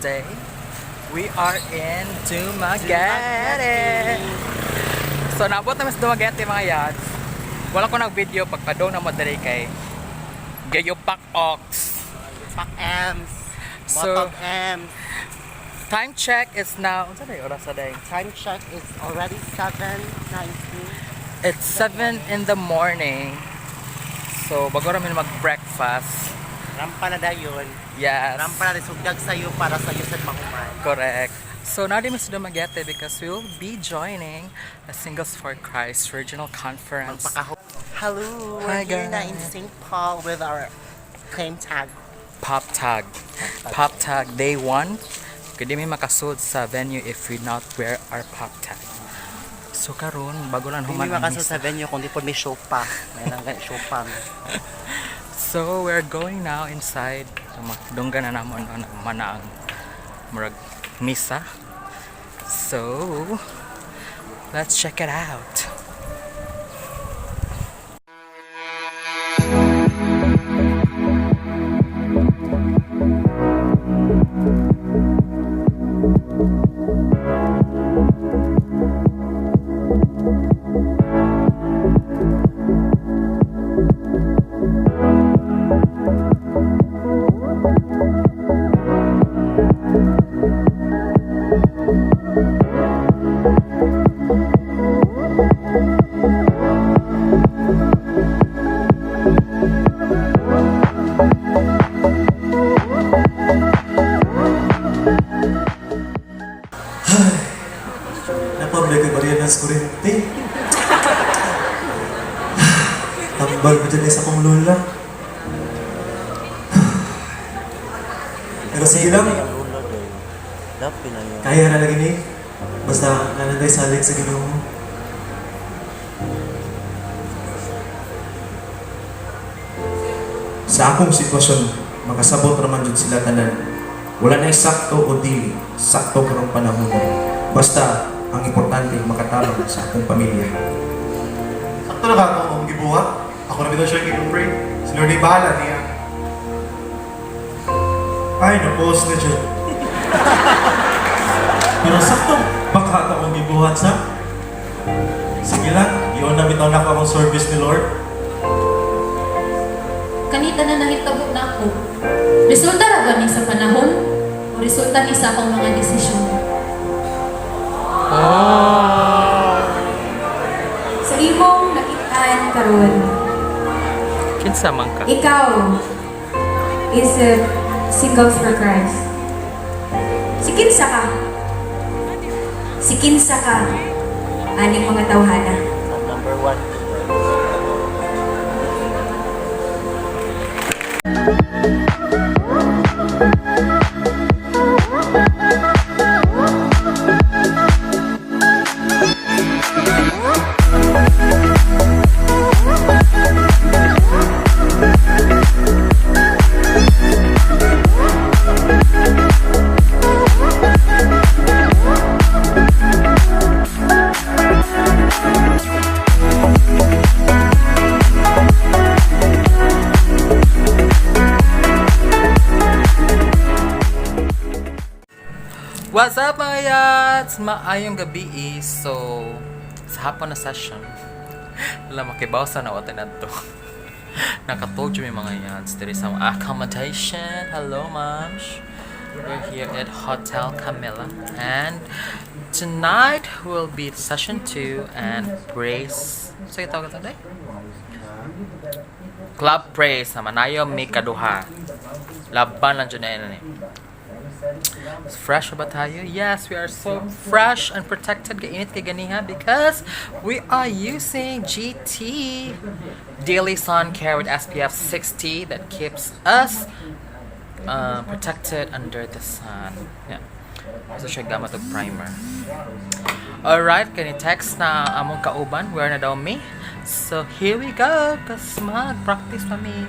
Thursday. We are in Dumaguete. So naabot namin sa Dumaguete mga Yadz. Wala ko nag-video pagpadong na madali kay Gayo Pak Ox. Pak M's. So M's. time check is now. Ano na yung oras na day? Time check is already 7:19. It's 7 in the morning. So bago namin mag-breakfast. Rampa na dayon. Yes. Rampa na rin sugdag sa'yo para sa'yo sa makuman. Correct. So now we must Dumaguete because we will be joining the Singles for Christ Regional Conference. Hello, Hi, we're here na guys. in St. Paul with our claim tag. Pop tag. Pop tag day 1. Hindi may makasud sa venue if we not wear our pop tag. So karon bago lang Hindi human ang makaso sa venue kundi po may show pa. May nang show pa. So we're going now inside. Dunggan na namon mana ang murag misa. So let's check it out. Napabalik ka ba rin ng kurente? Tambal mo dyan sa kong lula. Pero sige lang, kaya na lagi ni. Basta nananday salig sa Ginoo mo. Sa akong sitwasyon, makasabot naman dyan sila tanan. Wala na sakto o dili, sakto karong panahon. Basta, ang importante, makatabang sa akong pamilya. Sakto na ba ako ang gibuhat? Ako na bitaw siya pray. Si Lord ay bahala niya. Ay, na-post na dyan. Pero sakto, baka akong gibuhat sa... Sige lang, iyon na bitaw na akong service ni Lord. Kanita na nahitabo na ako. Resulta ra ba ni sa panahon? O resulta ni sa akong mga desisyon? Sa imong nakitaan karon, Kinsa man ka? ikaw is a Singles for Christ. Si kinsa ka? Si kinsa ka? Aning mga tawhana. Number 1. What's up mga Yadz? Maayong gabi so sa hapon na session wala makibaw sa nawatin na to. Nakatold yung mga Yadz. There is some accommodation. Hello moms. We're here at Hotel Camilla and tonight will be session 2 and praise. So ito ka today? Club praise na manayo may kaduha. Laban lang dyan na yun eh. Fresh ba tayo? Yes, we are so fresh and protected kainit kay ganiha because we are using GT Daily Sun Care with SPF 60 that keeps us protected under the sun. Yeah. So siya gamit og primer. Alright, kani text na among kauban, where na daw me? So here we go, cause mag-practice pa me.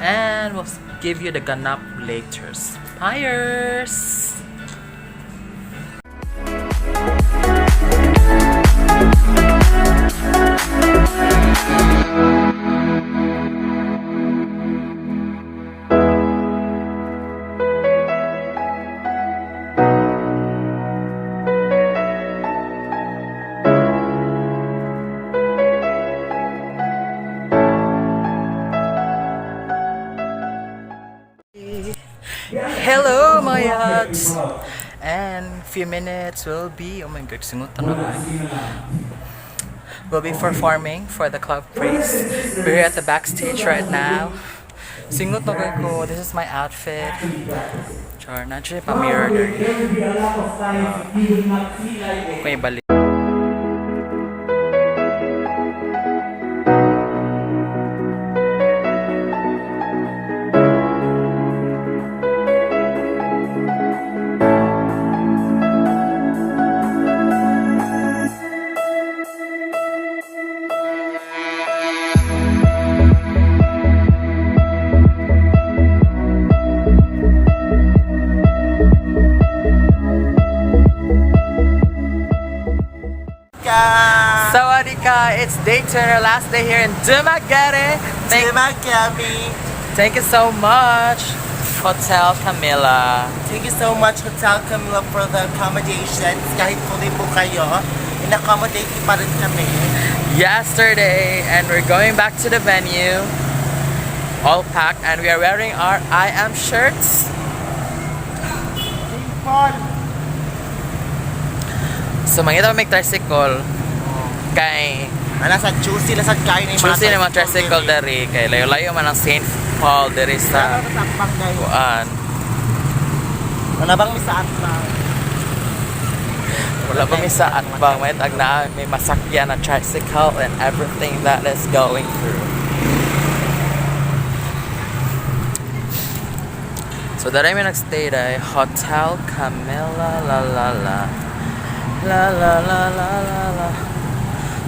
And we'll give you the ganap later. Spires! guys. And few minutes will be, oh my god, singutan na ba? We'll be performing for the club praise. We're at the backstage right now. Singot na ko, this is my outfit. Char, nandiyan pa mirror there. Kung ibalik. Sawadika, it's day 2 and our last day here in Dumaguete. Thank you so much, Hotel Camilla. Thank you so much, Hotel Camilla, for the accommodations. Kahit fully book kayo, in-accommodate niyo pa rin kami. Yesterday, and we're going back to the venue, all packed, and we are wearing our I Am shirts. Paul! So, mangita may tricycle. Kay Nasa juicy na sa kain ng Tuesday naman tricycle dari kay layo-layo man ang St. Paul dari sa kuan. Wala bang misa atbang? Wala ba may sa atbang may tag na may masakyan na tricycle and everything that is going through. So dari may nagstay dai Hotel Camilla la la la la la la la la la.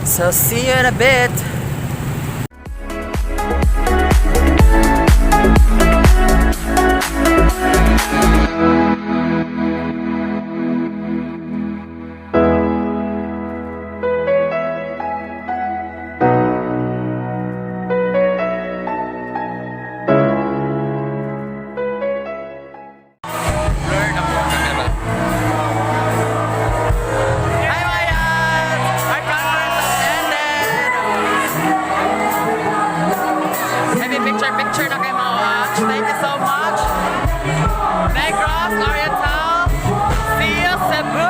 So see you in a bit. Picture na kay Mawatch. Thank you so much. Negros, Oriental, see you Cebu.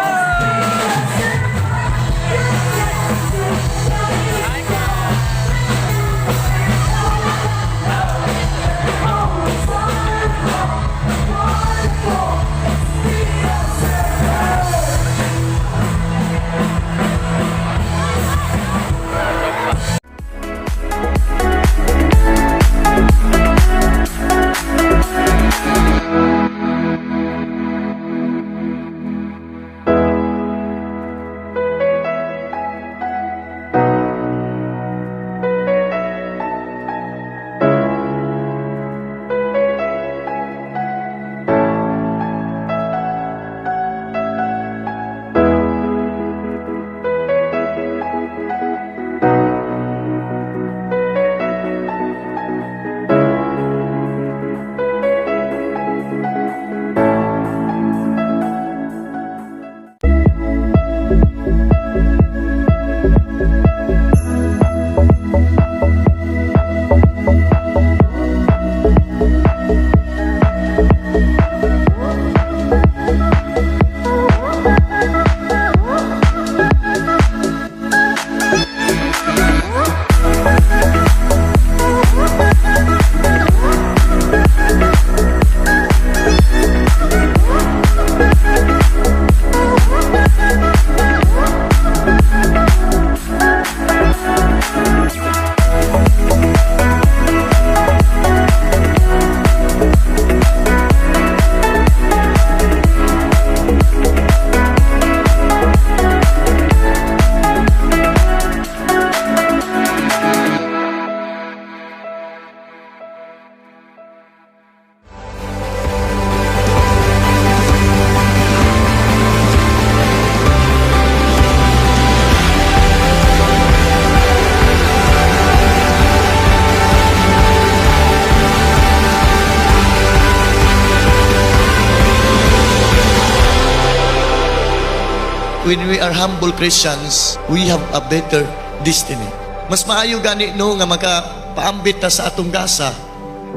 when we are humble Christians, we have a better destiny. Mas maayo gani no nga makapaambit ta sa atong gasa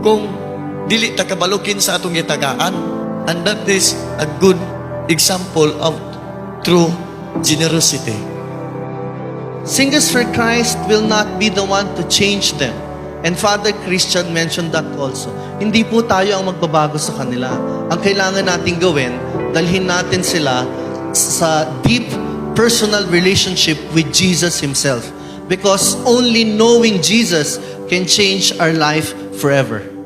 kung dili ta kabalukin sa atong gitagaan. And that is a good example of true generosity. Singers for Christ will not be the one to change them. And Father Christian mentioned that also. Hindi po tayo ang magbabago sa kanila. Ang kailangan natin gawin, dalhin natin sila sa deep personal relationship with Jesus Himself. Because only knowing Jesus can change our life forever.